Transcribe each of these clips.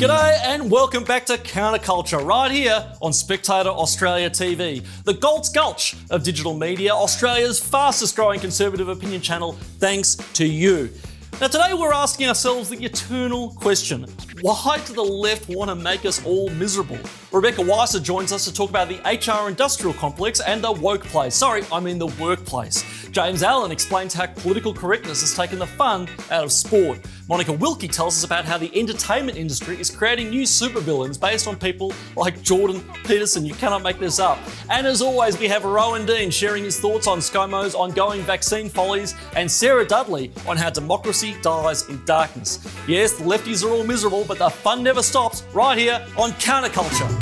G'day and welcome back to CounterCulture, right here on Spectator Australia TV, the Galt's Gulch of digital media, Australia's fastest growing conservative opinion channel, thanks to you. Now today we're asking ourselves the eternal question, why do the left want to make us all miserable? Rebecca Weisser joins us to talk about the HR industrial complex and the woke place. Sorry, I mean the workplace. James Allan explains how political correctness has taken the fun out of sport. Monica Wilkie tells us about how the entertainment industry is creating new supervillains based on people like Jordan Peterson. You cannot make this up. And as always, we have Rowan Dean sharing his thoughts on ScoMo's ongoing vaccine follies and Sarah Dudley on how democracy dies in darkness. Yes, the lefties are all miserable, but the fun never stops right here on CounterCulture.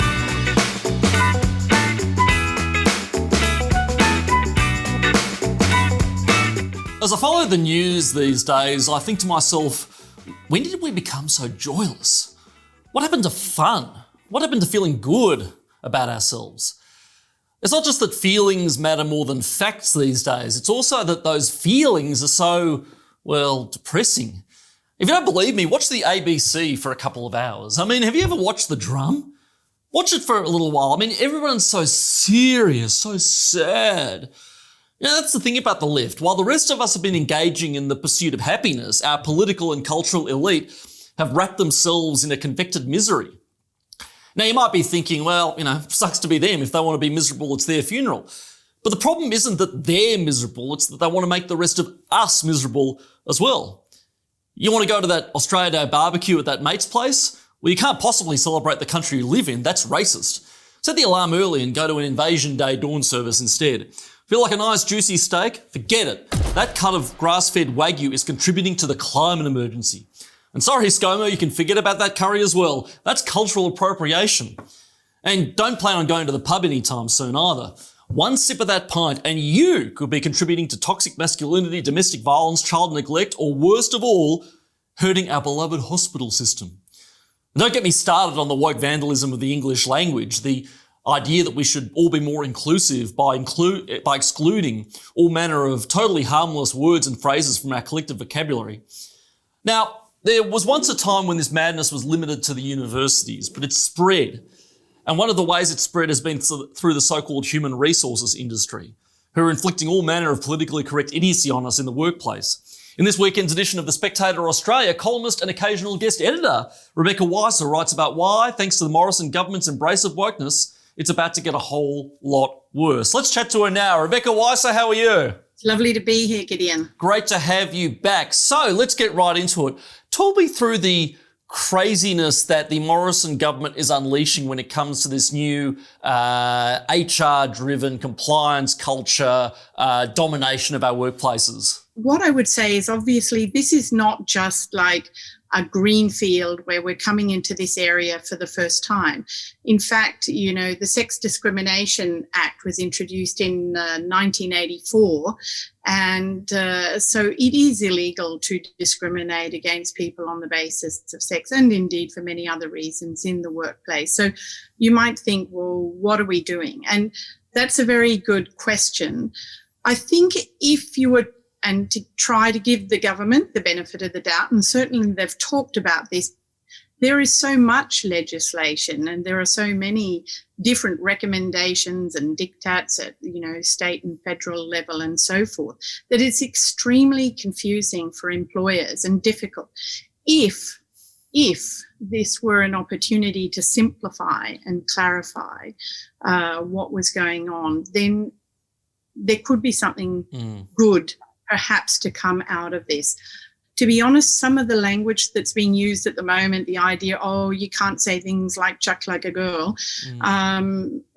As I follow the news these days, I think to myself, when did we become so joyless? What happened to fun? What happened to feeling good about ourselves? It's not just that feelings matter more than facts these days, it's also that those feelings are so, well, depressing. If you don't believe me, watch the ABC for a couple of hours. I mean, have you ever watched The Drum? Watch it for a little while. I mean, everyone's so serious, so sad. You know, that's the thing about the left. While the rest of us have been engaging in the pursuit of happiness, our political and cultural elite have wrapped themselves in a convected misery. Now, you might be thinking, well, sucks to be them. If they want to be miserable, it's their funeral. But the problem isn't that they're miserable, it's that they want to make the rest of us miserable as well. You want to go to that Australia Day barbecue at that mate's place? Well, you can't possibly celebrate the country you live in. That's racist. Set the alarm early and go to an Invasion Day dawn service instead. Feel like a nice juicy steak? Forget it. That cut of grass-fed Wagyu is contributing to the climate emergency. And sorry, ScoMo, you can forget about that curry as well. That's cultural appropriation. And don't plan on going to the pub anytime soon either. One sip of that pint and you could be contributing to toxic masculinity, domestic violence, child neglect, or worst of all, hurting our beloved hospital system. And don't get me started on the woke vandalism of the English language, the idea that we should all be more inclusive by excluding all manner of totally harmless words and phrases from our collective vocabulary. Now, there was once a time when this madness was limited to the universities, but it's spread. And one of the ways it's spread has been through the so-called human resources industry, who are inflicting all manner of politically correct idiocy on us in the workplace. In this weekend's edition of The Spectator Australia, columnist and occasional guest editor Rebecca Weisser writes about why, thanks to the Morrison government's embrace of wokeness, it's about to get a whole lot worse. Let's chat to her now. Rebecca Weisser, how are you? It's lovely to be here, Gideon. Great to have you back. So let's get right into it. Talk me through the craziness that the Morrison government is unleashing when it comes to this new HR-driven compliance culture, domination of our workplaces. What I would say is obviously this is not just like a green field where we're coming into this area for the first time. In fact, the Sex Discrimination Act was introduced in 1984, and so it is illegal to discriminate against people on the basis of sex and indeed for many other reasons in the workplace. So you might think, well, what are we doing? And that's a very good question. I think if you were and to try to give the government the benefit of the doubt, and certainly they've talked about this, there is so much legislation and there are so many different recommendations and diktats at, state and federal level and so forth, that it's extremely confusing for employers and difficult. If this were an opportunity to simplify and clarify what was going on, then there could be something good perhaps to come out of this. To be honest, some of the language that's being used at the moment, the idea, you can't say things like chuck like a girl,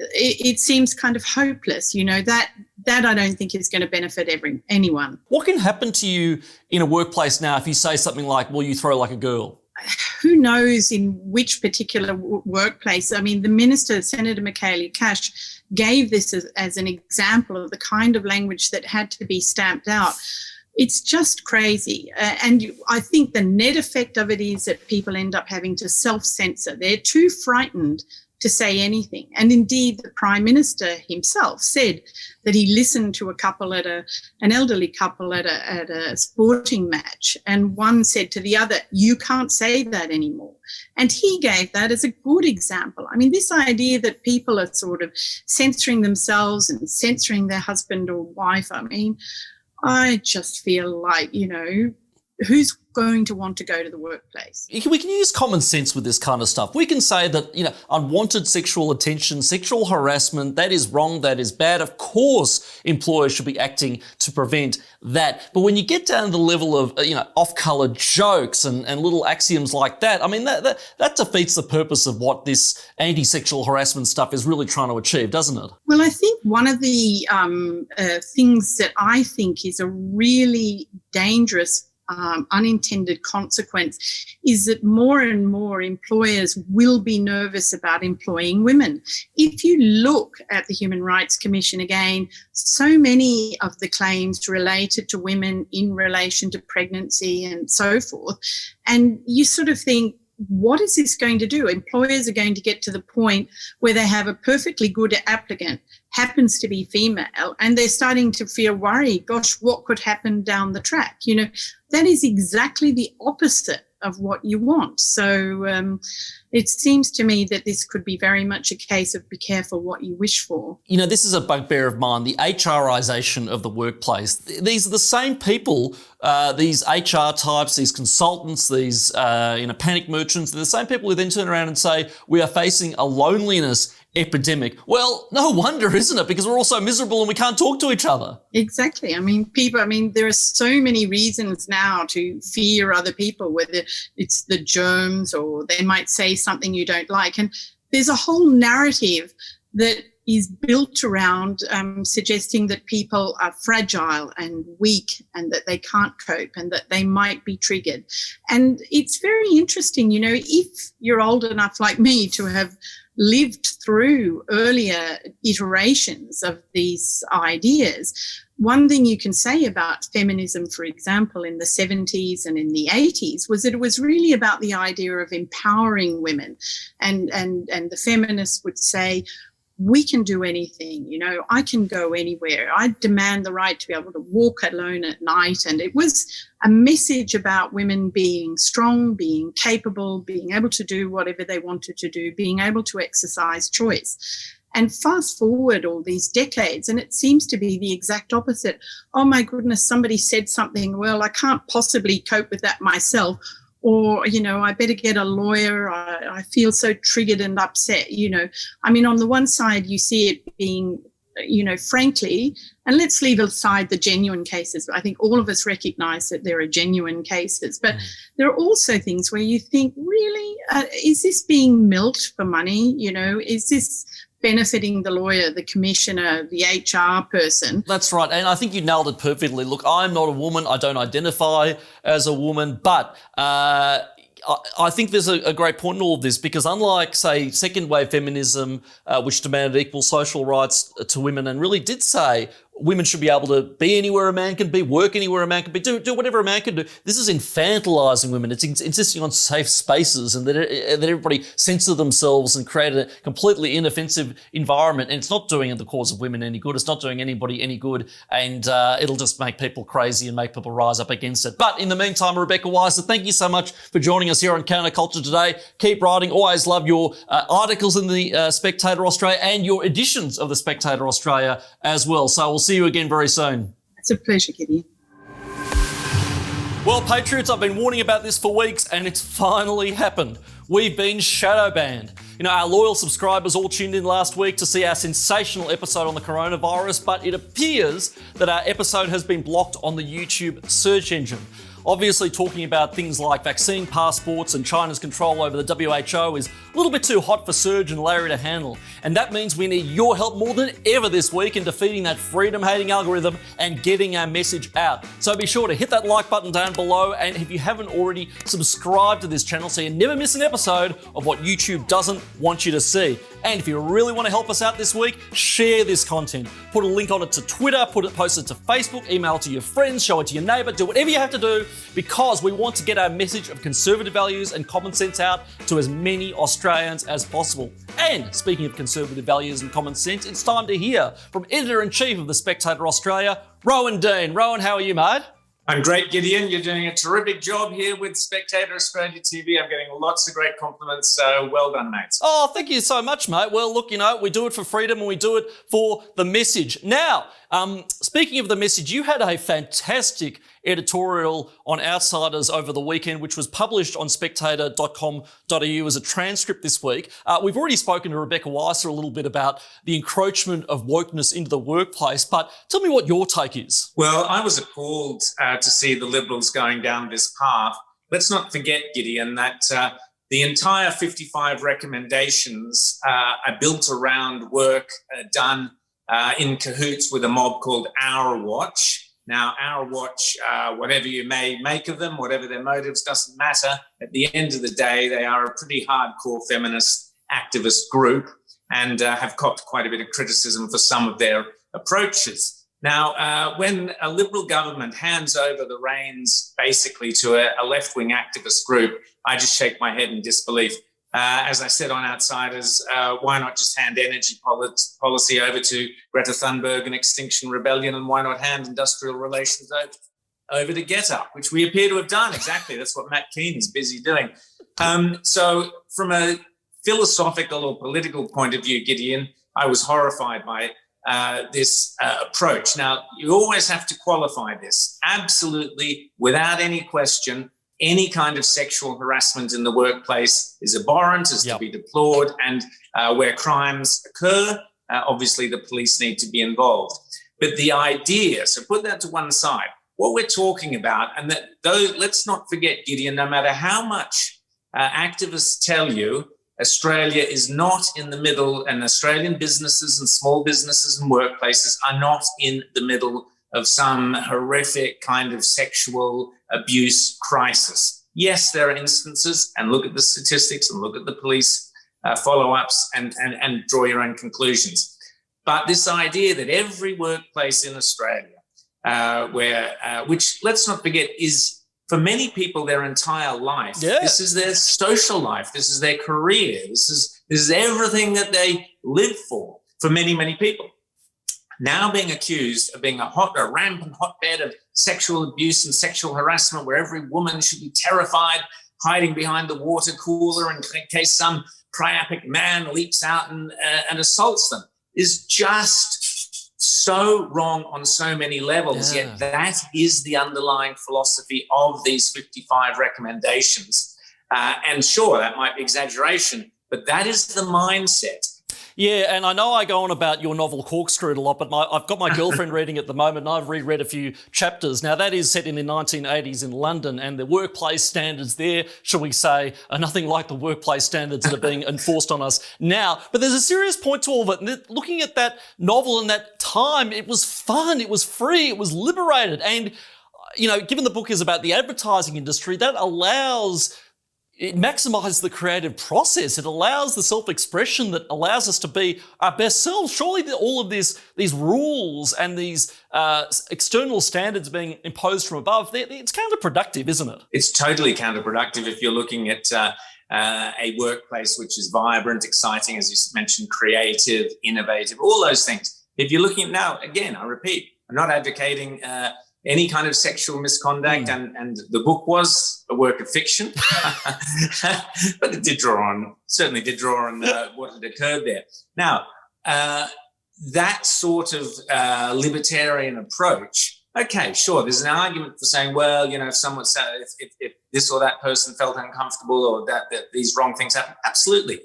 it seems kind of hopeless. That I don't think is going to benefit anyone. What can happen to you in a workplace now if you say something like, well, you throw like a girl? Who knows in which particular workplace? I mean, the minister, Senator Michaelia Cash, gave this as an example of the kind of language that had to be stamped out. It's just crazy. And I think the net effect of it is that people end up having to self-censor. They're too frightened to say anything. And indeed, the Prime Minister himself said that he listened to a couple an elderly couple at a sporting match, and one said to the other, "You can't say that anymore." And he gave that as a good example. I mean, this idea that people are sort of censoring themselves and censoring their husband or wife, I mean, I just feel like, who's going to want to go to the workplace? We can use common sense with this kind of stuff. We can say that, unwanted sexual attention, sexual harassment, that is wrong, that is bad. Of course, employers should be acting to prevent that. But when you get down to the level of, off-colour jokes and little axioms like that, I mean, that defeats the purpose of what this anti-sexual harassment stuff is really trying to achieve, doesn't it? Well, I think one of the things that I think is a really dangerous unintended consequence is that more and more employers will be nervous about employing women. If you look at the Human Rights Commission again, so many of the claims related to women in relation to pregnancy and so forth, and you sort of think, what is this going to do? Employers are going to get to the point where they have a perfectly good applicant, happens to be female, and they're starting to feel worried, gosh, what could happen down the track? That is exactly the opposite of what you want. So it seems to me that this could be very much a case of be careful what you wish for. This is a bugbear of mine, the HRisation of the workplace. These are the same people, these HR types, these consultants, these panic merchants, they're the same people who then turn around and say, we are facing a loneliness epidemic. Well, no wonder, isn't it? Because we're all so miserable and we can't talk to each other. Exactly. There are so many reasons now to fear other people, whether it's the germs or they might say something you don't like. And there's a whole narrative that is built around suggesting that people are fragile and weak and that they can't cope and that they might be triggered. And it's very interesting, if you're old enough like me to have lived through earlier iterations of these ideas, one thing you can say about feminism, for example, in the 70s and in the 80s, was that it was really about the idea of empowering women. And the feminists would say, we can do anything, I can go anywhere. I demand the right to be able to walk alone at night. And it was a message about women being strong, being capable, being able to do whatever they wanted to do, being able to exercise choice. And fast forward all these decades, and it seems to be the exact opposite. Oh my goodness, somebody said something, well, I can't possibly cope with that myself. Or, I better get a lawyer. I feel so triggered and upset, on the one side, you see it being, frankly, and let's leave aside the genuine cases. I think all of us recognize that there are genuine cases. But there are also things where you think, really, is this being milked for money? Is this benefiting the lawyer, the commissioner, the HR person? That's right. And I think you nailed it perfectly. Look, I'm not a woman. I don't identify as a woman, but I think there's a great point in all of this, because unlike, say, second wave feminism, which demanded equal social rights to women and really did say women should be able to be anywhere a man can be, work anywhere a man can be, do whatever a man can do. This is infantilizing women. It's insisting on safe spaces and that everybody censor themselves and create a completely inoffensive environment. And it's not doing the cause of women any good. It's not doing anybody any good. And it'll just make people crazy and make people rise up against it. But in the meantime, Rebecca Weisser, thank you so much for joining us here on CounterCulture today. Keep writing. Always love your articles in the Spectator Australia and your editions of the Spectator Australia as well. So we'll see you again very soon. It's a pleasure, Kitty. Well, Patriots, I've been warning about this for weeks and it's finally happened. We've been shadow banned. Our loyal subscribers all tuned in last week to see our sensational episode on the coronavirus, but it appears that our episode has been blocked on the YouTube search engine. Obviously, talking about things like vaccine passports and China's control over the WHO is a little bit too hot for Serge and Larry to handle. And that means we need your help more than ever this week in defeating that freedom-hating algorithm and getting our message out. So be sure to hit that like button down below, and if you haven't already, subscribe to this channel so you never miss an episode of what YouTube doesn't want you to see. And if you really want to help us out this week, share this content. Put a link on it to Twitter, post it to Facebook, email it to your friends, show it to your neighbour, do whatever you have to do, because we want to get our message of conservative values and common sense out to as many Australians as possible. And speaking of conservative values and common sense, it's time to hear from Editor-in-Chief of The Spectator Australia, Rowan Dean. Rowan, how are you, mate? I'm great, Gideon. You're doing a terrific job here with Spectator Australia TV. I'm getting lots of great compliments, so well done, mate. Oh, thank you so much, mate. Well, look, we do it for freedom and we do it for the message. Now, speaking of the message, you had a fantastic editorial on Outsiders over the weekend, which was published on spectator.com.au as a transcript this week. We've already spoken to Rebecca Weisser a little bit about the encroachment of wokeness into the workplace, but tell me what your take is. Well, I was appalled to see the Liberals going down this path. Let's not forget, Gideon, that the entire 55 recommendations are built around work done in cahoots with a mob called Our Watch. Now, Our Watch, whatever you may make of them, whatever their motives, doesn't matter. At the end of the day, they are a pretty hardcore feminist activist group and have copped quite a bit of criticism for some of their approaches. Now, when a Liberal government hands over the reins basically to a left-wing activist group, I just shake my head in disbelief. As I said on Outsiders, why not just hand energy policy over to Greta Thunberg and Extinction Rebellion, and why not hand industrial relations over to Get Up, which we appear to have done. Exactly, that's what Matt Keane is busy doing. So from a philosophical or political point of view, Gideon, I was horrified by this approach. Now, you always have to qualify this. Absolutely, without any question, any kind of sexual harassment in the workplace is abhorrent, is to be deplored, and where crimes occur, obviously the police need to be involved. But the idea, so put that to one side, what we're talking about, and that let's not forget, Gideon, no matter how much activists tell you Australia is not in the middle, and Australian businesses and small businesses and workplaces are not in the middle of some horrific kind of sexual abuse crisis. Yes, there are instances, and look at the statistics and look at the police follow-ups and draw your own conclusions. But this idea that every workplace in Australia, which let's not forget is for many people their entire life, this is their social life, this is their career, this is everything that they live for many, many people. Now being accused of being a rampant hotbed of sexual abuse and sexual harassment, where every woman should be terrified, hiding behind the water cooler in case some priapic man leaps out and assaults them, is just so wrong on so many levels. Yet that is the underlying philosophy of these 55 recommendations. And sure, that might be exaggeration, but that is the mindset. Yeah, and I know I go on about your novel Corkscrewed a lot, but I've got my girlfriend reading at the moment, and I've reread a few chapters. Now, that is set in the 1980s in London, and the workplace standards there, shall we say, are nothing like the workplace standards that are being enforced on us now. But there's a serious point to all of it. And looking at that novel in that time, it was fun, it was free, it was liberated. And, given the book is about the advertising industry, that it maximizes the creative process. It allows the self-expression that allows us to be our best selves. Surely all of these rules and these external standards being imposed from above, it's counterproductive, isn't it? It's totally counterproductive if you're looking at a workplace which is vibrant, exciting, as you mentioned, creative, innovative, all those things. If you're looking at now, again, I repeat, I'm not advocating any kind of sexual misconduct, and the book was a work of fiction, but it certainly did draw on what had occurred there. Now, that sort of libertarian approach, okay, sure, there's an argument for saying, well, if someone said, if this or that person felt uncomfortable or that these wrong things happen, absolutely.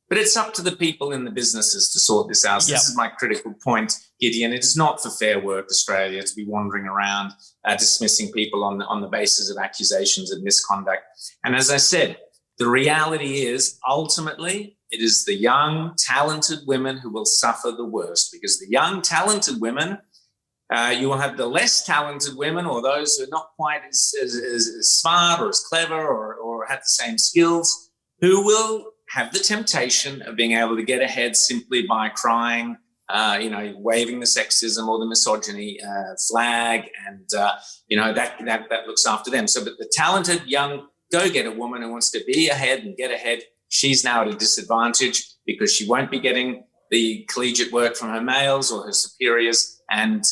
But it's up to the people in the businesses to sort this out. So This is my critical point, Gideon. It is not for Fair Work Australia to be wandering around dismissing people on the basis of accusations of misconduct. And as I said, the reality is ultimately it is the young, talented women who will suffer the worst, because the young, talented women, you will have the less talented women or those who are not quite as smart or as clever or have the same skills, who will have the temptation of being able to get ahead simply by crying, waving the sexism or the misogyny flag, and that looks after them. So, but the talented young go-getter woman who wants to be ahead and get ahead, she's now at a disadvantage because she won't be getting the collegiate work from her males or her superiors, and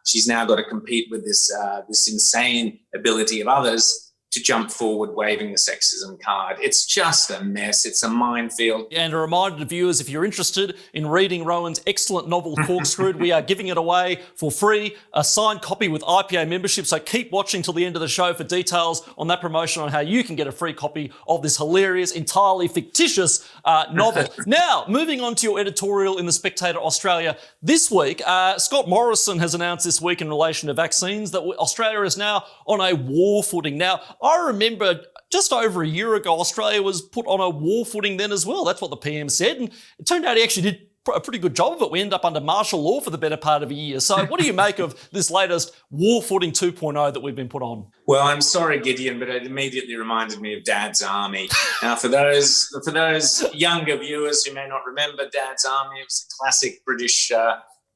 she's now got to compete with this insane ability of others to jump forward waving the sexism card. It's just a mess. It's a minefield. And a reminder to viewers, if you're interested in reading Rowan's excellent novel Corkscrewed, we are giving it away for free, a signed copy with IPA membership. So keep watching till the end of the show for details on that promotion on how you can get a free copy of this hilarious, entirely fictitious novel. Now, moving on to your editorial in The Spectator Australia this week, Scott Morrison has announced this week in relation to vaccines that Australia is now on a war footing. Now, I remember just over a year ago, Australia was put on a war footing then as well. That's what the PM said. And it turned out he actually did a pretty good job of it. We ended up under martial law for the better part of a year. So what do you make of this latest war footing 2.0 that we've been put on? Well, I'm sorry, Gideon, but it immediately reminded me of Dad's Army. Now, for those younger viewers who may not remember Dad's Army, it was a classic British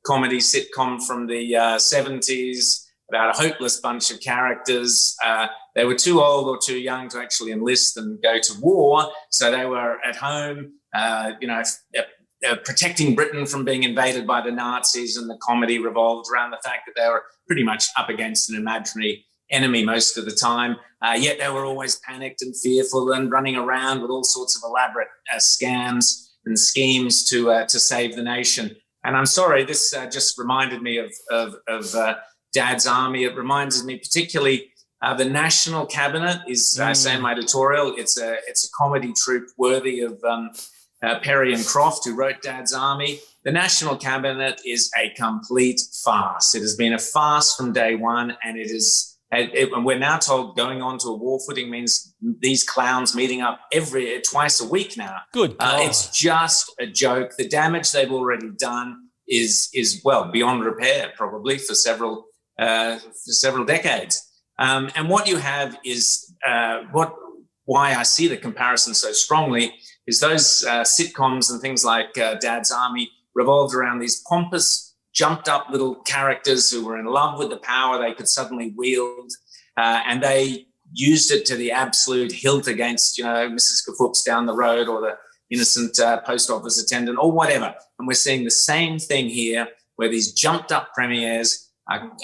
comedy sitcom from the 70s. About a hopeless bunch of characters. They were too old or too young to actually enlist and go to war, so they were at home, protecting Britain from being invaded by the Nazis, and the comedy revolved around the fact that they were pretty much up against an imaginary enemy most of the time, yet they were always panicked and fearful and running around with all sorts of elaborate scams and schemes to save the nation. And I'm sorry, this just reminded me of Dad's Army. It reminds me particularly the National Cabinet is, I say in my editorial, it's a comedy troupe worthy of Perry and Croft, who wrote Dad's Army. The National Cabinet is a complete farce. It has been a farce from day one, and and we're now told going on to a war footing means these clowns meeting up twice a week now. Good God. It's just a joke. The damage they've already done is beyond repair, probably for several decades. And what you have is why I see the comparison so strongly is those sitcoms and things like Dad's Army revolved around these pompous, jumped up little characters who were in love with the power they could suddenly wield, and they used it to the absolute hilt against, Mrs. Kafooks down the road or the innocent post office attendant or whatever. And we're seeing the same thing here, where these jumped up premiers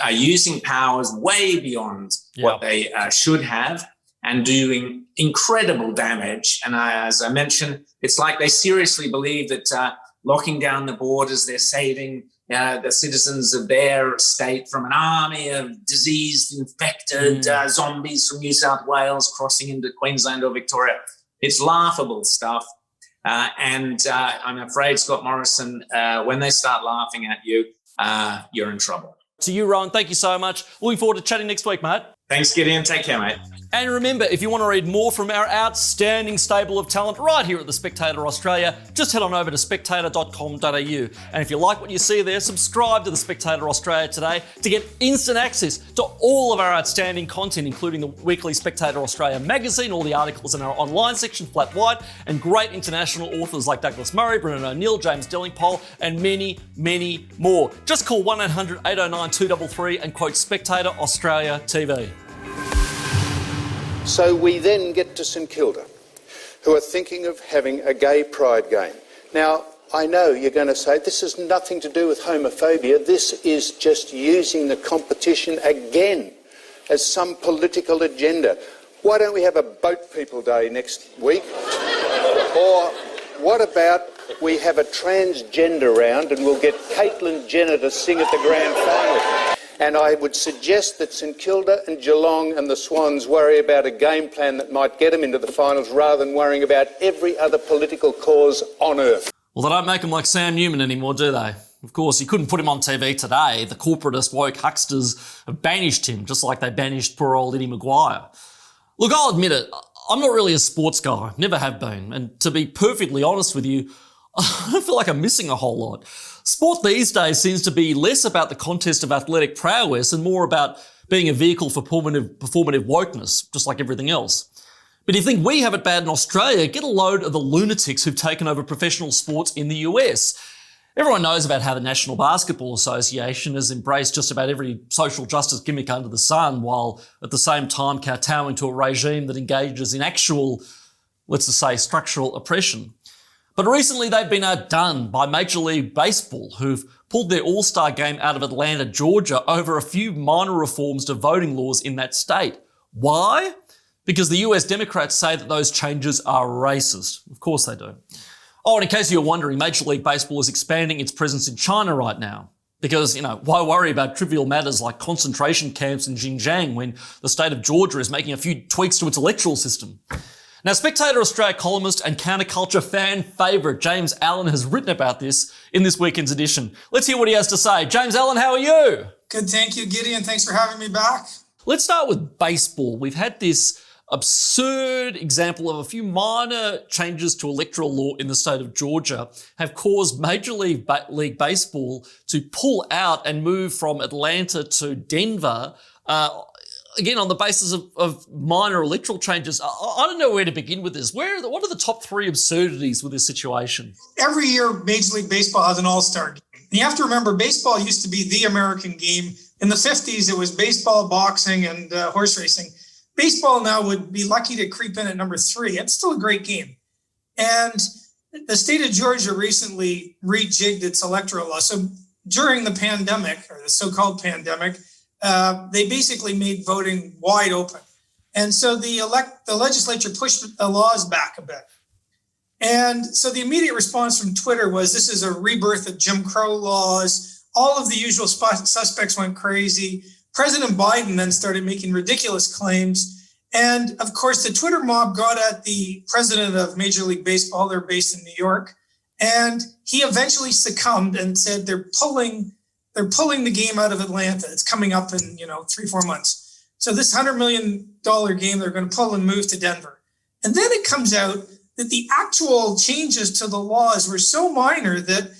are using powers way beyond what they should have and doing incredible damage. And as I mentioned, it's like they seriously believe that locking down the borders, they're saving the citizens of their state from an army of diseased, infected zombies from New South Wales crossing into Queensland or Victoria. It's laughable stuff. And I'm afraid, Scott Morrison, when they start laughing at you, you're in trouble. To you, Rowan, thank you so much. Looking forward to chatting next week, mate. Thanks, Gideon. Take care, mate. And remember, if you want to read more from our outstanding stable of talent right here at The Spectator Australia, just head on over to spectator.com.au. And if you like what you see there, subscribe to The Spectator Australia today to get instant access to all of our outstanding content, including the weekly Spectator Australia magazine, all the articles in our online section, flat white, and great international authors like Douglas Murray, Brennan O'Neill, James Dellingpole, and many, many more. Just call 1-800-809-233 and quote Spectator Australia TV. So we then get to St Kilda, who are thinking of having a gay pride game. Now, I know you're going to say this has nothing to do with homophobia. This is just using the competition again as some political agenda. Why don't we have a Boat People Day next week? Or what about we have a transgender round and we'll get Caitlyn Jenner to sing at the grand final? And I would suggest that St Kilda and Geelong and the Swans worry about a game plan that might get them into the finals rather than worrying about every other political cause on earth. Well, they don't make him like Sam Newman anymore, do they? Of course, you couldn't put him on TV today. The corporatist woke hucksters have banished him, just like they banished poor old Eddie Maguire. Look, I'll admit it, I'm not really a sports guy, never have been. And to be perfectly honest with you, I don't feel like I'm missing a whole lot. Sport these days seems to be less about the contest of athletic prowess and more about being a vehicle for performative wokeness, just like everything else. But if you think we have it bad in Australia, get a load of the lunatics who've taken over professional sports in the US. Everyone knows about how the National Basketball Association has embraced just about every social justice gimmick under the sun, while at the same time kowtowing to a regime that engages in actual, let's just say, structural oppression. But recently they've been outdone by Major League Baseball, who've pulled their All-Star game out of Atlanta, Georgia, over a few minor reforms to voting laws in that state. Why? Because the US Democrats say that those changes are racist. Of course they do. Oh, and in case you're wondering, Major League Baseball is expanding its presence in China right now. Because, why worry about trivial matters like concentration camps in Xinjiang when the state of Georgia is making a few tweaks to its electoral system? Now, Spectator Australia columnist and counterculture fan favourite James Allan has written about this in this weekend's edition. Let's hear what he has to say. James Allan, how are you? Good, thank you, Gideon. Thanks for having me back. Let's start with baseball. We've had this absurd example of a few minor changes to electoral law in the state of Georgia have caused Major League Baseball to pull out and move from Atlanta to Denver, again, on the basis of minor electoral changes. I don't know where to begin with this. What are the top three absurdities with this situation? Every year, Major League Baseball has an all-star game. And you have to remember, baseball used to be the American game. In the 50s, it was baseball, boxing, and horse racing. Baseball now would be lucky to creep in at number 3. It's still a great game. And the state of Georgia recently rejigged its electoral law. So during the pandemic, or the so-called pandemic, they basically made voting wide open. And so the legislature pushed the laws back a bit. And so the immediate response from Twitter was, this is a rebirth of Jim Crow laws. All of the usual suspects went crazy. President Biden then started making ridiculous claims. And of course, the Twitter mob got at the president of Major League Baseball. They're based in New York. And he eventually succumbed and said they're pulling the game out of Atlanta. It's coming up in, 3-4 months. So this $100 million game, they're going to pull and move to Denver. And then it comes out that the actual changes to the laws were so minor that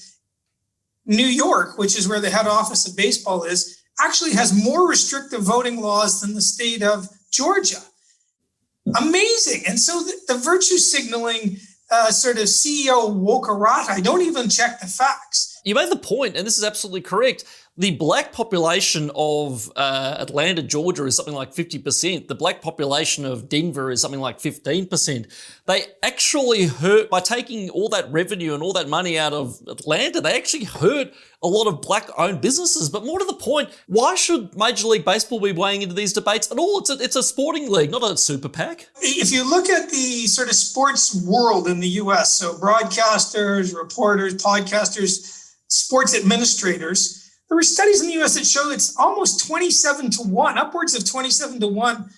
New York, which is where the head office of baseball is, actually has more restrictive voting laws than the state of Georgia. Amazing. And so the virtue signaling sort of CEO wokerata, I don't even check the facts. You made the point, and this is absolutely correct. The black population of Atlanta, Georgia is something like 50%. The black population of Denver is something like 15%. They actually hurt, by taking all that revenue and all that money out of Atlanta, they actually hurt a lot of black-owned businesses. But more to the point, why should Major League Baseball be weighing into these debates at all? It's a sporting league, not a super PAC. If you look at the sort of sports world in the US, so broadcasters, reporters, podcasters, sports administrators, there were studies in the US that show it's almost 27-1, upwards of 27-1,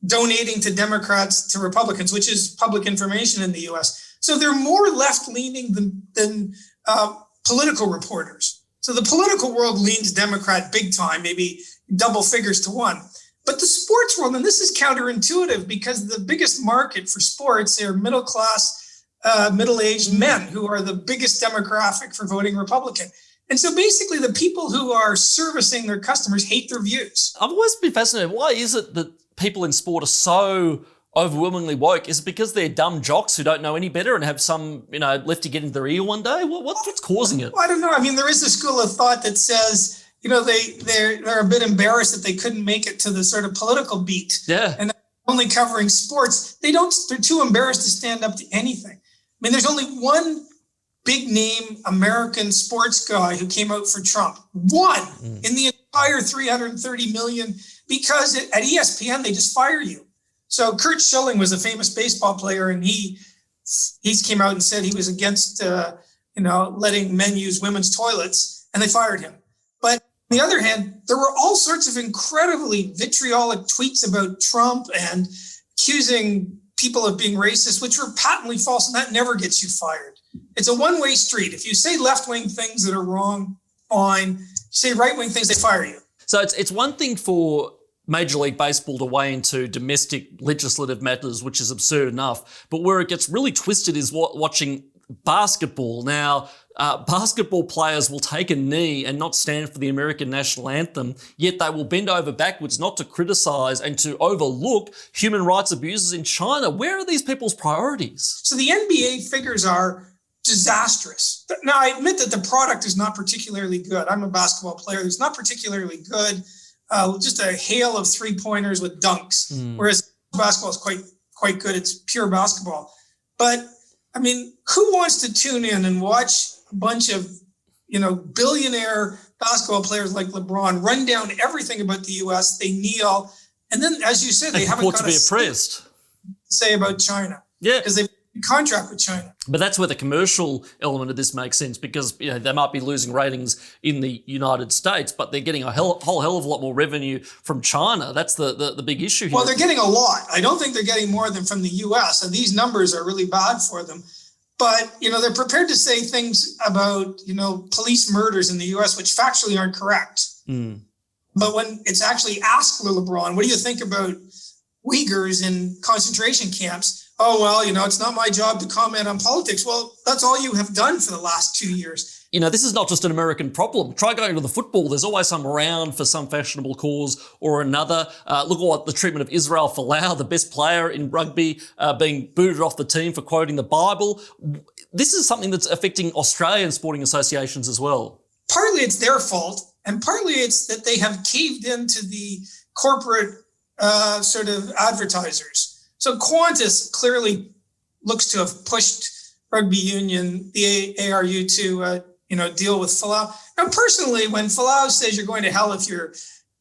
donating to Democrats to Republicans, which is public information in the US. So they're more left-leaning than political reporters. So the political world leans Democrat big time, maybe double figures to 1. But the sports world, and this is counterintuitive because the biggest market for sports are middle-class, middle-aged men who are the biggest demographic for voting Republican. And so basically the people who are servicing their customers hate their views. I've always been fascinated. Why is it that people in sport are so overwhelmingly woke? Is it because they're dumb jocks who don't know any better and have some, left to get into their ear one day? What's causing it? Well, I don't know. I mean, there is a school of thought that says, they're a bit embarrassed that they couldn't make it to the sort of political beat. Yeah. And only covering sports. They're too embarrassed to stand up to anything. I mean, there's only one big name American sports guy who came out for Trump. One in the entire 330 million, because at ESPN, they just fire you. So Curt Schilling was a famous baseball player, and he came out and said he was against, letting men use women's toilets, and they fired him. But on the other hand, there were all sorts of incredibly vitriolic tweets about Trump and accusing people of being racist, which were patently false, and that never gets you fired. It's a one-way street. If you say left-wing things that are wrong, fine. You say right-wing things, they fire you. So it's one thing for Major League Baseball to weigh into domestic legislative matters, which is absurd enough. But where it gets really twisted is watching basketball. Now, Basketball players will take a knee and not stand for the American national anthem, yet they will bend over backwards not to criticise and to overlook human rights abuses in China. Where are these people's priorities? So the NBA figures are disastrous. Now, I admit that the product is not particularly good. I'm a basketball player. It's not particularly good. Just a hail of three-pointers with dunks, whereas basketball is quite good. It's pure basketball. But, I mean, who wants to tune in and watch a bunch of, billionaire basketball players like LeBron run down everything about the U.S., they kneel, and then, as you said, they haven't got to be oppressed. Say about China. Yeah. Because they've contract with China. But that's where the commercial element of this makes sense, because they might be losing ratings in the United States, but they're getting a whole hell of a lot more revenue from China. That's the big issue here. Well, they're getting a lot. I don't think they're getting more than from the US, and these numbers are really bad for them. But, they're prepared to say things about, police murders in the US, which factually aren't correct. But when it's actually asked LeBron, what do you think about Uyghurs in concentration camps? Oh, well, it's not my job to comment on politics. Well, that's all you have done for the last 2 years. This is not just an American problem. Try going to the football. There's always some round for some fashionable cause or another. Look at what the treatment of Israel Folau, the best player in rugby, being booted off the team for quoting the Bible. This is something that's affecting Australian sporting associations as well. Partly it's their fault, and partly it's that they have caved into the corporate sort of advertisers. So Qantas clearly looks to have pushed rugby union, the ARU, to deal with Folau. Now, personally, when Folau says you're going to hell if you're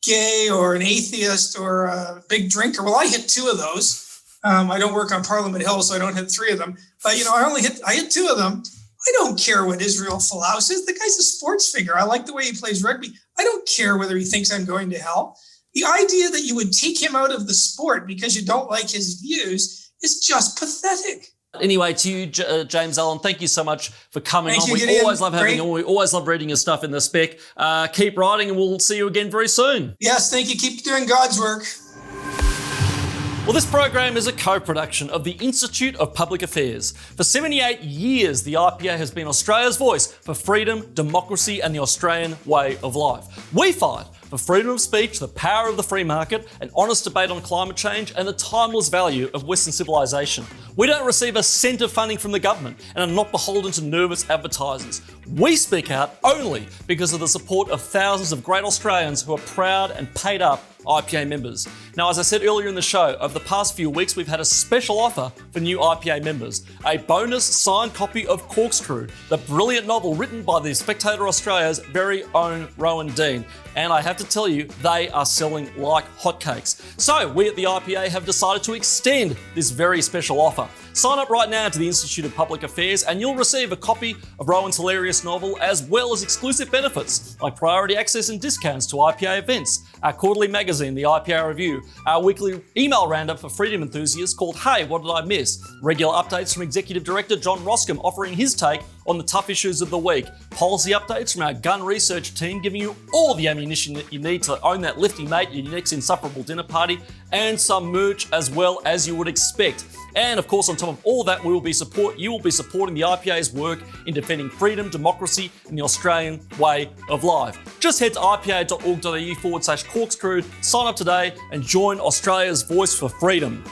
gay or an atheist or a big drinker, well, I hit two of those. I don't work on Parliament Hill, so I don't hit three of them. But I hit two of them. I don't care what Israel Folau says. The guy's a sports figure. I like the way he plays rugby. I don't care whether he thinks I'm going to hell. The idea that you would take him out of the sport because you don't like his views is just pathetic. Anyway, to you, James Allan, thank you so much for coming on. We always love having you. We always love reading your stuff in the spec. Keep writing, and we'll see you again very soon. Yes, thank you. Keep doing God's work. Well, this program is a co-production of the Institute of Public Affairs. For 78 years, the IPA has been Australia's voice for freedom, democracy, and the Australian way of life. We fight for freedom of speech, the power of the free market, an honest debate on climate change, and the timeless value of Western civilization. We don't receive a cent of funding from the government and are not beholden to nervous advertisers. We speak out only because of the support of thousands of great Australians who are proud and paid up IPA members. Now, as I said earlier in the show, over the past few weeks, we've had a special offer for new IPA members. A bonus signed copy of Corkscrew, the brilliant novel written by the Spectator Australia's very own Rowan Dean. And I have to tell you, they are selling like hotcakes. So we at the IPA have decided to extend this very special offer. Sign up right now to the Institute of Public Affairs and you'll receive a copy of Rowan's hilarious novel, as well as exclusive benefits like priority access and discounts to IPA events, our quarterly magazine, the IPA Review, our weekly email roundup for freedom enthusiasts called Hey, What Did I Miss?, regular updates from Executive Director John Roscombe offering his take on the tough issues of the week, policy updates from our gun research team giving you all the ammunition that you need to own that lifty mate at your next insufferable dinner party, and some merch as well, as you would expect. And of course, on top of all that, you will be supporting the IPA's work in defending freedom, democracy, and the Australian way of life. Just head to ipa.org.au/corkscrew, sign up today, and join Australia's voice for freedom.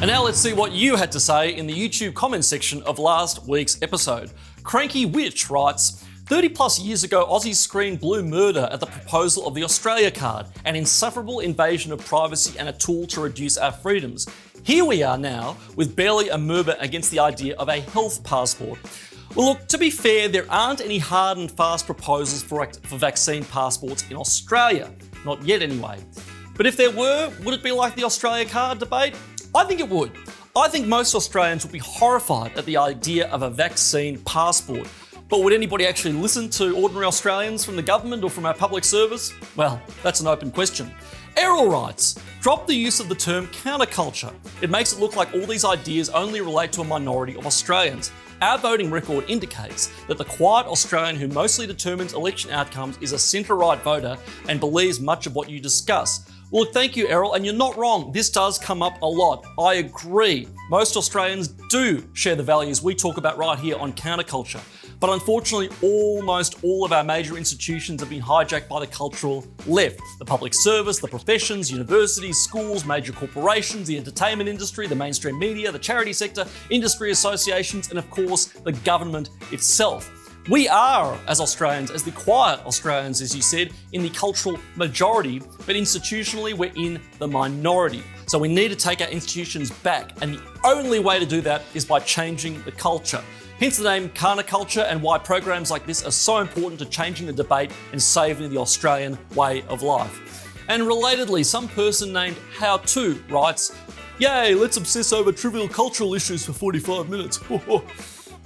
And now let's see what you had to say in the YouTube comments section of last week's episode. Cranky Witch writes, 30 plus years ago, Aussies screamed blue murder at the proposal of the Australia card, an insufferable invasion of privacy and a tool to reduce our freedoms. Here we are now, with barely a murmur against the idea of a health passport. Well, look, to be fair, there aren't any hard and fast proposals for vaccine passports in Australia. Not yet, anyway. But if there were, would it be like the Australia card debate? I think it would. I think most Australians would be horrified at the idea of a vaccine passport. But would anybody actually listen to ordinary Australians from the government or from our public service? Well, that's an open question. Errol writes, drop the use of the term counterculture. It makes it look like all these ideas only relate to a minority of Australians. Our voting record indicates that the quiet Australian who mostly determines election outcomes is a centre-right voter and believes much of what you discuss. Well, look, thank you, Errol, and you're not wrong. This does come up a lot. I agree. Most Australians do share the values we talk about right here on CounterCulture. But unfortunately, almost all of our major institutions have been hijacked by the cultural left. The public service, the professions, universities, schools, major corporations, the entertainment industry, the mainstream media, the charity sector, industry associations, and of course, the government itself. We are, as Australians, as the quiet Australians, as you said, in the cultural majority, but institutionally we're in the minority. So we need to take our institutions back, and the only way to do that is by changing the culture. Hence the name CounterCulture and why programs like this are so important to changing the debate and saving the Australian way of life. And relatedly, some person named How2 writes, "Yay, let's obsess over trivial cultural issues for 45 minutes.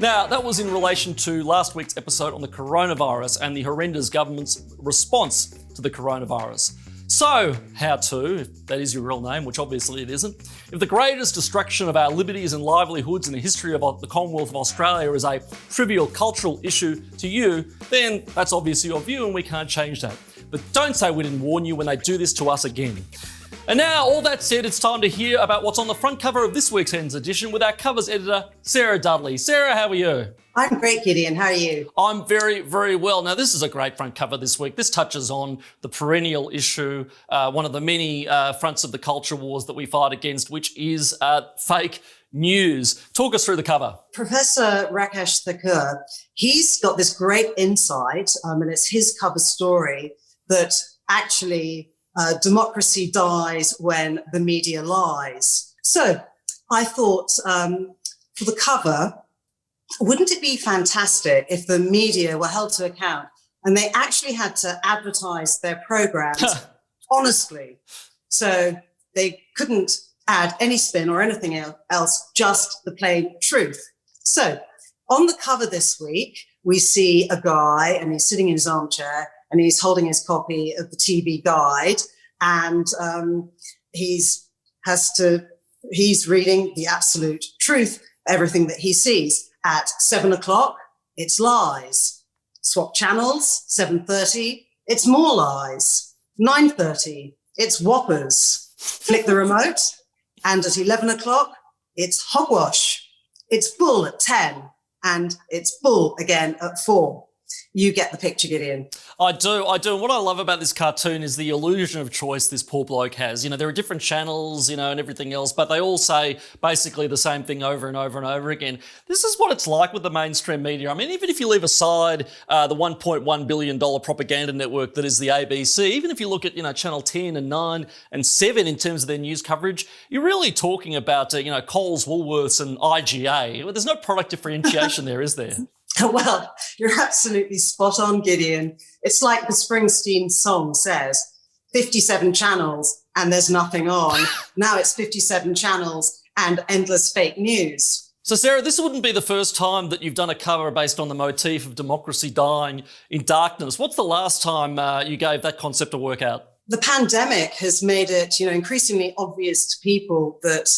Now, that was in relation to last week's episode on the coronavirus and the horrendous government's response to the coronavirus. So, How2, if that is your real name, which obviously it isn't, if the greatest destruction of our liberties and livelihoods in the history of the Commonwealth of Australia is a trivial cultural issue to you, then that's obviously your view and we can't change that. But don't say we didn't warn you when they do this to us again. And now, all that said, it's time to hear about what's on the front cover of this week's Ends edition with our covers editor, Sarah Dudley. Sarah, how are you? I'm great, Gideon. How are you? I'm very, very well. Now, this is a great front cover this week. This touches on the perennial issue, one of the many fronts of the culture wars that we fight against, which is fake news. Talk us through the cover. Professor Rakesh Thakur, he's got this great insight, and it's his cover story that actually democracy dies when the media lies. So I thought for the cover, wouldn't it be fantastic if the media were held to account and they actually had to advertise their programs honestly? So they couldn't add any spin or anything else, just the plain truth. So on the cover this week, we see a guy and he's sitting in his armchair and he's holding his copy of the TV guide, and he's reading the absolute truth, everything that he sees. At 7 o'clock, it's lies. Swap channels, 7:30, it's more lies. 9:30, it's whoppers. Flick the remote, and at 11 o'clock, it's hogwash. It's bull at 10, and it's bull again at 4. You get the picture, Gideon. I do. And what I love about this cartoon is the illusion of choice this poor bloke has. You know, there are different channels, and everything else, but they all say basically the same thing over and over and over again. This is what it's like with the mainstream media. I mean, even if you leave aside the $1.1 billion propaganda network that is the ABC, even if you look at, Channel 10 and 9 and 7 in terms of their news coverage, you're really talking about, Coles, Woolworths and IGA. Well, there's no product differentiation there, is there? Well, you're absolutely spot on, Gideon. It's like the Springsteen song says, 57 channels and there's nothing on. Now it's 57 channels and endless fake news. So, Sarah, this wouldn't be the first time that you've done a cover based on the motif of democracy dying in darkness. What's the last time you gave that concept a work out? The pandemic has made it, increasingly obvious to people that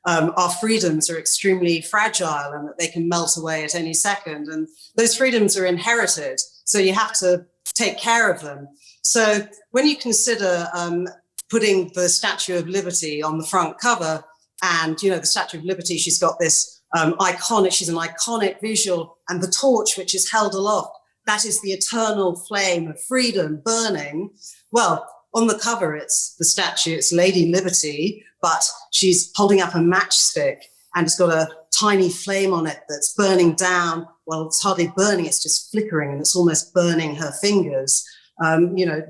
our freedoms are extremely fragile and that they can melt away at any second. And those freedoms are inherited, so you have to take care of them. So when you consider putting the Statue of Liberty on the front cover, and, the Statue of Liberty, she's got this she's an iconic visual, and the torch which is held aloft, that is the eternal flame of freedom burning. Well, on the cover, it's the statue, it's Lady Liberty, but she's holding up a matchstick and it's got a tiny flame on it that's burning down. Well, it's hardly burning, it's just flickering and it's almost burning her fingers.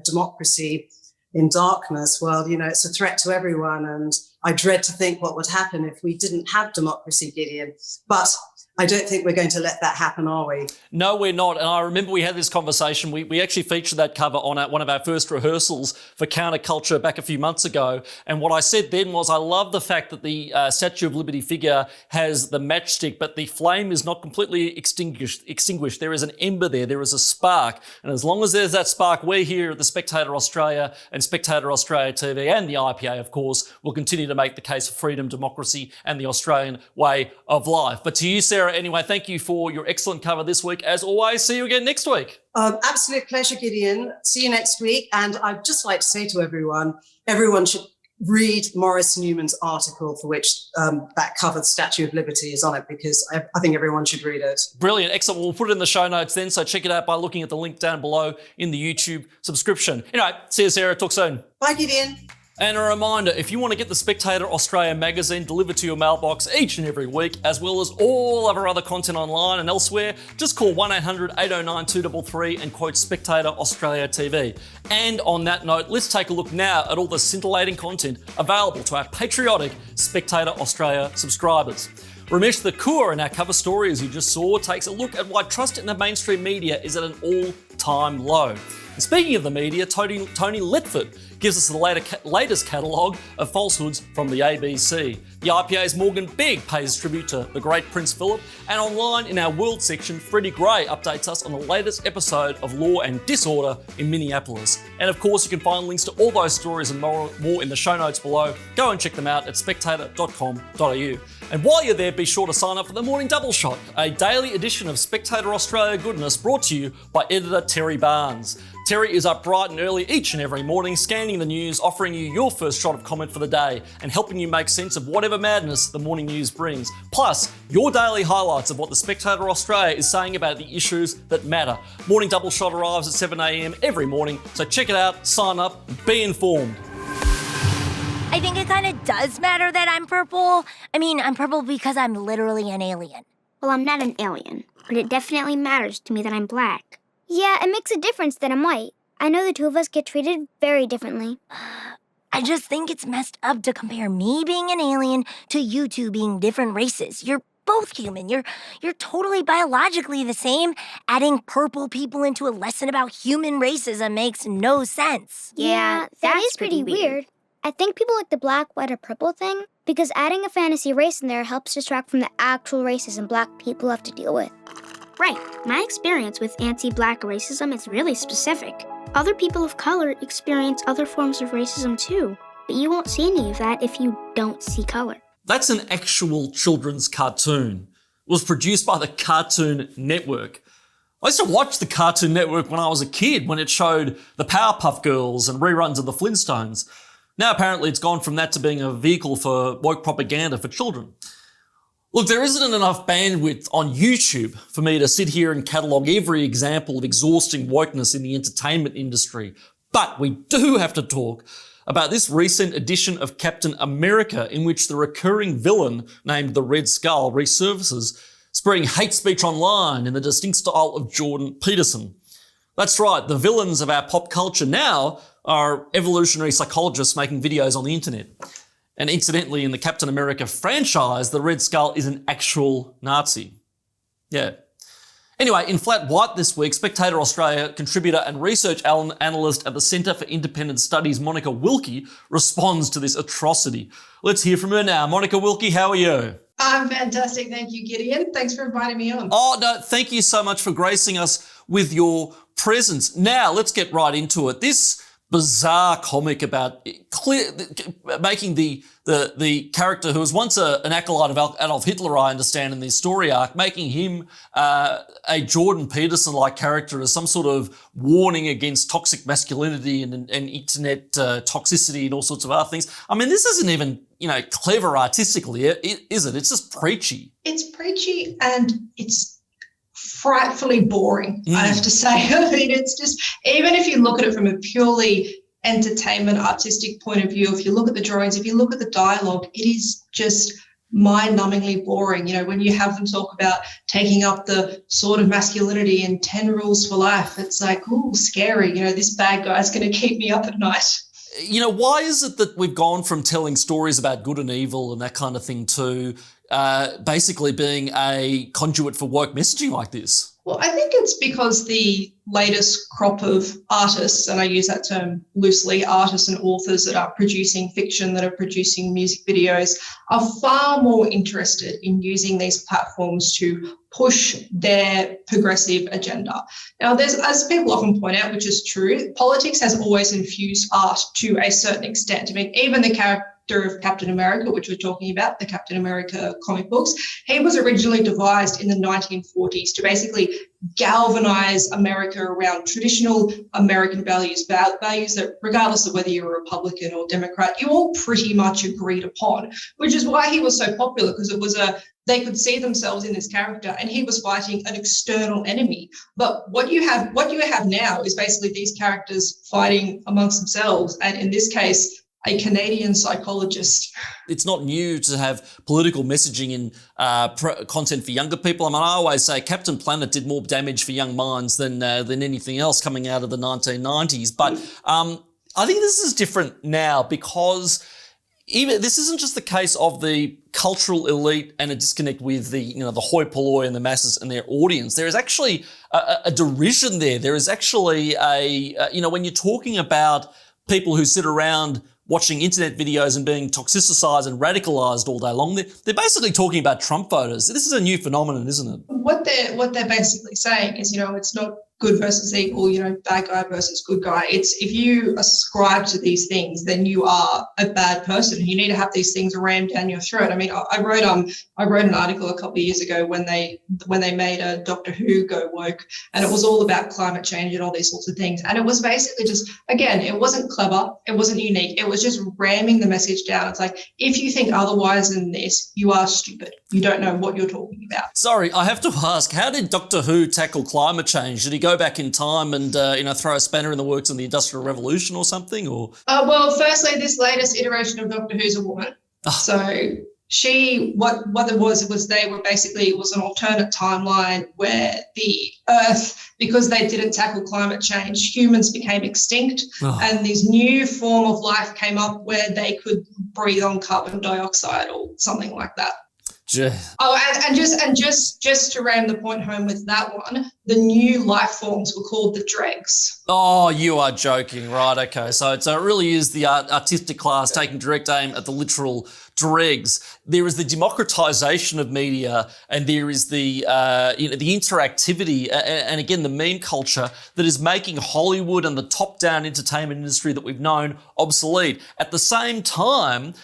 Democracy in darkness, well, it's a threat to everyone. And I dread to think what would happen if we didn't have democracy, Gideon. But I don't think we're going to let that happen, are we? No, we're not. And I remember we had this conversation. We actually featured that cover on one of our first rehearsals for CounterCulture back a few months ago. And what I said then was, I love the fact that the Statue of Liberty figure has the matchstick, but the flame is not completely extinguished. There is an ember there. There is a spark. And as long as there's that spark, we're here at the Spectator Australia and Spectator Australia TV and the IPA, of course, will continue to make the case for freedom, democracy and the Australian way of life. But to you, Sarah, Sarah, anyway, thank you for your excellent cover this week. As always, see you again next week. Absolute pleasure, Gideon. See you next week. And I'd just like to say to everyone should read Morris Newman's article for which that covered Statue of Liberty is on it, because I think everyone should read it. Brilliant. Excellent. We'll put it in the show notes then, so check it out by looking at the link down below in the YouTube subscription. Anyway, see you, Sarah. Talk soon. Bye, Gideon. And a reminder, if you want to get the Spectator Australia magazine delivered to your mailbox each and every week, as well as all of our other content online and elsewhere, just call 1-800-809-233 and quote Spectator Australia TV. And on that note, let's take a look now at all the scintillating content available to our patriotic Spectator Australia subscribers. Ramesh Thakur in our cover story, as you just saw, takes a look at why trust in the mainstream media is at an all-time low. And speaking of the media, Tony Letford gives us the latest catalogue of falsehoods from the ABC. The IPA's Morgan Begg pays tribute to the great Prince Philip, and online in our World section, Freddie Gray updates us on the latest episode of Law and Disorder in Minneapolis. And of course, you can find links to all those stories and more in the show notes below. Go and check them out at spectator.com.au. And while you're there, be sure to sign up for the Morning Double Shot, a daily edition of Spectator Australia goodness brought to you by editor Terry Barnes. Terry is up bright and early each and every morning, scanning the news, offering you your first shot of comment for the day, and helping you make sense of whatever madness the morning news brings. Plus, your daily highlights of what the Spectator Australia is saying about the issues that matter. Morning Double Shot arrives at 7 a.m. every morning, so check it out, sign up, and be informed. I think it kind of does matter that I'm purple. I mean, I'm purple because I'm literally an alien. Well, I'm not an alien, but it definitely matters to me that I'm black. Yeah, it makes a difference that I'm white. I know the two of us get treated very differently. I just think it's messed up to compare me being an alien to you two being different races. You're both human. You're totally biologically the same. Adding purple people into a lesson about human racism makes no sense. Yeah, that is pretty weird. I think people like the black, white, or purple thing because adding a fantasy race in there helps distract from the actual racism black people have to deal with. Right. My experience with anti-black racism is really specific. Other people of color experience other forms of racism too, but you won't see any of that if you don't see color. That's an actual children's cartoon. It was produced by the Cartoon Network. I used to watch the Cartoon Network when I was a kid, when it showed the Powerpuff Girls and reruns of the Flintstones. Now apparently it's gone from that to being a vehicle for woke propaganda for children. Look, there isn't enough bandwidth on YouTube for me to sit here and catalogue every example of exhausting wokeness in the entertainment industry. But we do have to talk about this recent edition of Captain America, in which the recurring villain named the Red Skull resurfaces, spreading hate speech online in the distinct style of Jordan Peterson. That's right, the villains of our pop culture now are evolutionary psychologists making videos on the internet. And incidentally, in the Captain America franchise, the Red Skull is an actual Nazi. Yeah. Anyway, in Flat White this week, Spectator Australia contributor and research analyst at the Centre for Independent Studies, Monica Wilkie, responds to this atrocity. Let's hear from her now. Monica Wilkie, how are you? I'm fantastic. Thank you, Gideon. Thanks for inviting me on. Oh, no, thank you so much for gracing us with your presence. Now, let's get right into it. This bizarre comic about making the character who was once an acolyte of Adolf Hitler, I understand, in the story arc, making him a Jordan Peterson-like character as some sort of warning against toxic masculinity and internet toxicity and all sorts of other things. I mean, this isn't even, clever artistically, is it? It's just preachy. It's preachy and it's frightfully boring, I have to say. I mean, it's just, even if you look at it from a purely entertainment, artistic point of view, if you look at the drawings, if you look at the dialogue, it is just mind-numbingly boring. When you have them talk about taking up the sword of masculinity and 10 rules for life, it's like, ooh, scary. This bad guy's going to keep me up at night. Why is it that we've gone from telling stories about good and evil and that kind of thing to basically being a conduit for woke messaging like this? Well, I think it's because the latest crop of artists, and I use that term loosely, artists and authors that are producing fiction, that are producing music videos, are far more interested in using these platforms to push their progressive agenda. Now, as people often point out, which is true, politics has always infused art to a certain extent. I mean, even the character of Captain America, which we're talking about, the Captain America comic books, he was originally devised in the 1940s to basically galvanize America around traditional American values that regardless of whether you're a Republican or Democrat, you all pretty much agreed upon, which is why he was so popular, because they could see themselves in this character, and he was fighting an external enemy. But what you have now is basically these characters fighting amongst themselves, and in this case, a Canadian psychologist. It's not new to have political messaging in content for younger people. I mean, I always say Captain Planet did more damage for young minds than anything else coming out of the 1990s. But I think this is different now, because even this isn't just the case of the cultural elite and a disconnect with the hoi polloi and the masses and their audience. There is actually a derision there. There is actually when you're talking about people who sit around watching internet videos and being toxicized and radicalized all day long, they're basically talking about Trump voters. This is a new phenomenon, isn't it? What they're basically saying is, it's not good versus equal, bad guy versus good guy. It's if you ascribe to these things, then you are a bad person. You need to have these things rammed down your throat. I mean, I wrote an article a couple of years ago when they made a Doctor Who go woke, and it was all about climate change and all these sorts of things. And it was basically just, again, it wasn't clever, it wasn't unique, it was just ramming the message down. It's like, if you think otherwise than this, you are stupid. You don't know what you're talking about. Sorry, I have to ask, how did Doctor Who tackle climate change? Did he go back in time and throw a spanner in the works in the Industrial Revolution or something? Or well, firstly, this latest iteration of Doctor Who's a woman. So she, what it was they were basically, it was an alternate timeline where the Earth, because they didn't tackle climate change, humans became extinct, and this new form of life came up where they could breathe on carbon dioxide or something like that. And just to ram the point home with that one, the new life forms were called the dregs. Oh, you are joking, right? Okay, so it really is the artistic class taking direct aim at the literal dregs. There is the democratization of media, and there is the the interactivity, and again the meme culture that is making Hollywood and the top-down entertainment industry that we've known obsolete. At the same time,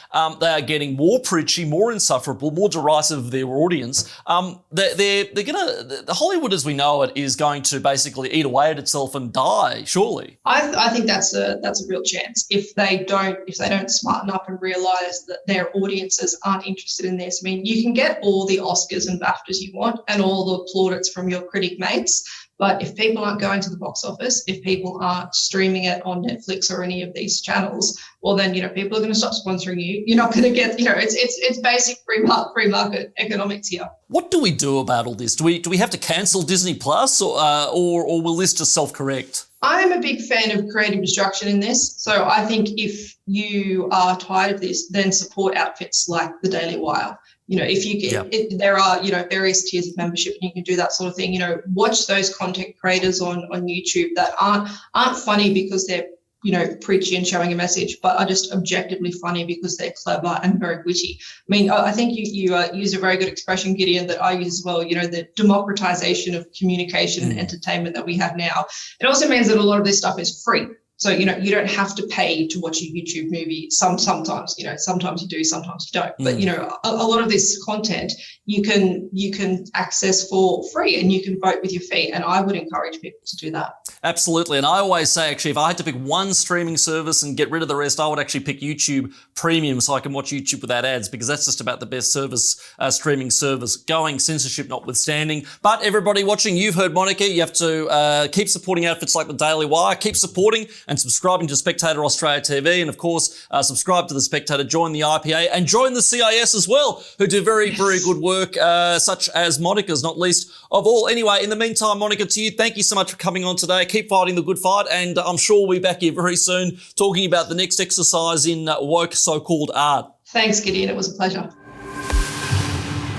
they are getting more preachy, more insufferable, more derisive of their audience. The Hollywood as we know it is going to basically eat away at itself and die. Surely, I think that's a real chance if they don't smarten up and realise that their audiences aren't interested in this. I mean, you can get all the Oscars and BAFTAs you want and all the plaudits from your critic mates, but if people aren't going to the box office, if people aren't streaming it on Netflix or any of these channels, well then, people are going to stop sponsoring you. You're not going to get, it's basic free market economics here. What do we do about all this? Do we have to cancel Disney Plus or will this just self-correct? I'm a big fan of creative destruction in this. So I think if you are tired of this, then support outfits like the Daily Wire. If you get there are, various tiers of membership and you can do that sort of thing. Watch those content creators on YouTube that aren't funny because they're, preachy and showing a message, but are just objectively funny because they're clever and very witty. I mean, I think you use a very good expression, Gideon, that I use as well, the democratization of communication and entertainment that we have now. It also means that a lot of this stuff is free. So, you don't have to pay to watch a YouTube movie. Sometimes, sometimes you do, sometimes you don't. But, a lot of this content you can access for free and you can vote with your feet. And I would encourage people to do that. Absolutely. And I always say, actually, if I had to pick one streaming service and get rid of the rest, I would actually pick YouTube Premium so I can watch YouTube without ads, because that's just about the best streaming service going, censorship notwithstanding. But everybody watching, you've heard Monica, you have to keep supporting outfits like the Daily Wire, keep supporting and subscribing to Spectator Australia TV, and of course, subscribe to the Spectator, join the IPA, and join the CIS as well, who do very, very good work, such as Monica's, not least of all. Anyway, in the meantime, Monica, to you, thank you so much for coming on today. Keep fighting the good fight, and I'm sure we'll be back here very soon talking about the next exercise in woke so-called art. Thanks, Gideon. It was a pleasure.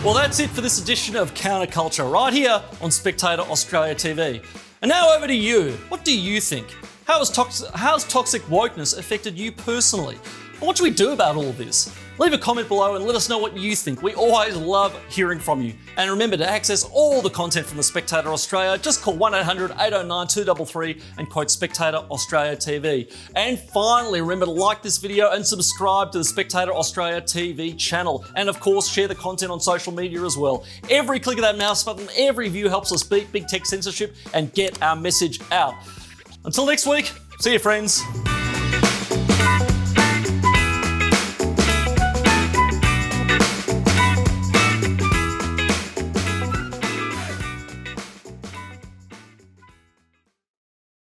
Well, that's it for this edition of CounterCulture, right here on Spectator Australia TV. And now over to you. What do you think? How's toxic wokeness affected you personally? And what should we do about all of this? Leave a comment below and let us know what you think. We always love hearing from you. And remember, to access all the content from The Spectator Australia, just call 1-800-809-233 and quote Spectator Australia TV. And finally, remember to like this video and subscribe to the Spectator Australia TV channel. And of course, share the content on social media as well. Every click of that mouse button, every view helps us beat big tech censorship and get our message out. Until next week, see you friends.